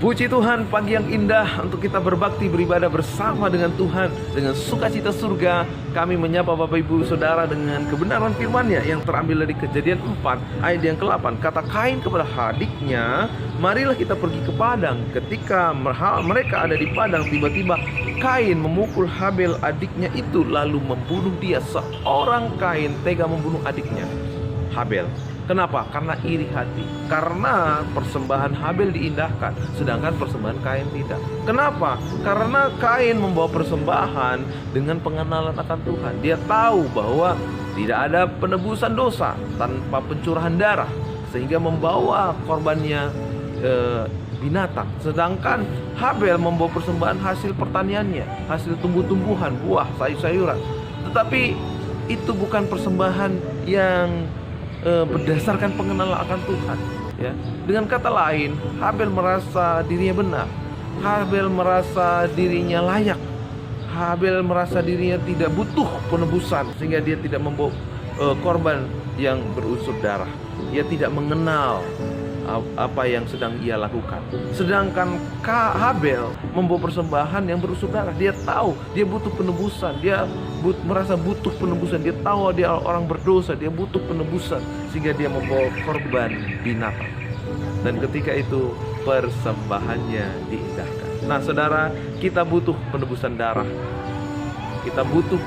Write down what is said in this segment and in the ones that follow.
Puji Tuhan, pagi yang indah untuk kita berbakti beribadah bersama dengan Tuhan. Dengan sukacita surga kami menyapa Bapak Ibu Saudara dengan kebenaran firman-Nya yang terambil dari Kejadian 4 ayat yang ke-8. Kata Kain kepada adiknya, marilah kita pergi ke padang. Ketika mereka ada di padang, tiba-tiba Kain memukul Habel adiknya itu lalu membunuh dia. Seorang Kain tega membunuh adiknya Habel. Kenapa? Karena iri hati. Karena persembahan Habel diindahkan, sedangkan persembahan Kain tidak. Kenapa? Karena Kain membawa persembahan dengan pengenalan akan Tuhan. Dia tahu bahwa tidak ada penebusan dosa tanpa pencurahan darah, sehingga membawa korbannya binatang. Sedangkan Habel membawa persembahan hasil pertaniannya, hasil tumbuh-tumbuhan, buah, sayur-sayuran. Tetapi itu bukan persembahan yang berdasarkan pengenalan akan Tuhan, ya. Dengan kata lain, Habel merasa dirinya benar. Habel merasa dirinya layak. Habel merasa dirinya tidak butuh penebusan, sehingga dia tidak membawa korban yang berunsur darah. Dia tidak mengenal apa yang sedang ia lakukan. Sedangkan Habel membawa persembahan yang berunsur darah. Dia tahu dia butuh penebusan. Dia merasa butuh penebusan. Dia tahu dia orang berdosa. Dia butuh penebusan, sehingga dia membawa korban binatang. Dan ketika itu persembahannya diindahkan. Nah saudara, kita butuh penebusan darah. Kita butuh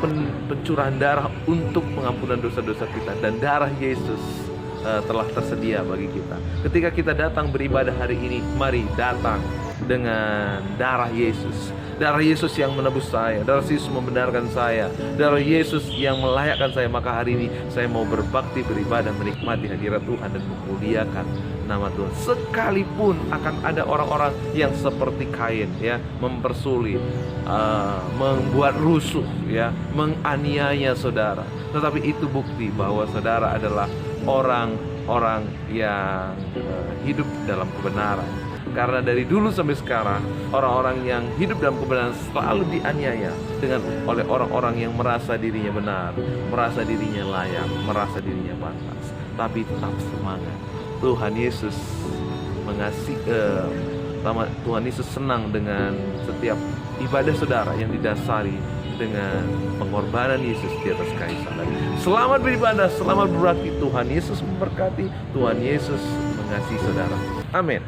pencurahan darah untuk pengampunan dosa-dosa kita. Dan darah Yesus telah tersedia bagi kita. Ketika kita datang beribadah hari ini, mari datang dengan darah Yesus. Darah Yesus yang menebus saya, darah Yesus membenarkan saya, darah Yesus yang melayakkan saya. Maka hari ini saya mau berbakti beribadah, menikmati hadirat Tuhan dan memuliakan nama Tuhan. Sekalipun akan ada orang-orang yang seperti Kain, ya, mempersulit, membuat rusuh, ya, menganiaya saudara. Tetapi itu bukti bahwa saudara adalah orang-orang yang hidup dalam kebenaran. Karena dari dulu sampai sekarang, orang-orang yang hidup dalam kebenaran selalu dianiaya oleh orang-orang yang merasa dirinya benar, merasa dirinya layak, merasa dirinya pantas. Tapi tetap semangat. Tuhan Yesus Tuhan Yesus senang dengan setiap ibadah saudara yang didasari dengan pengorbanan Yesus di atas kayu salib. Selamat beribadah, selamat berbakti. Tuhan Yesus memberkati, Tuhan Yesus mengasihi saudara. Amin.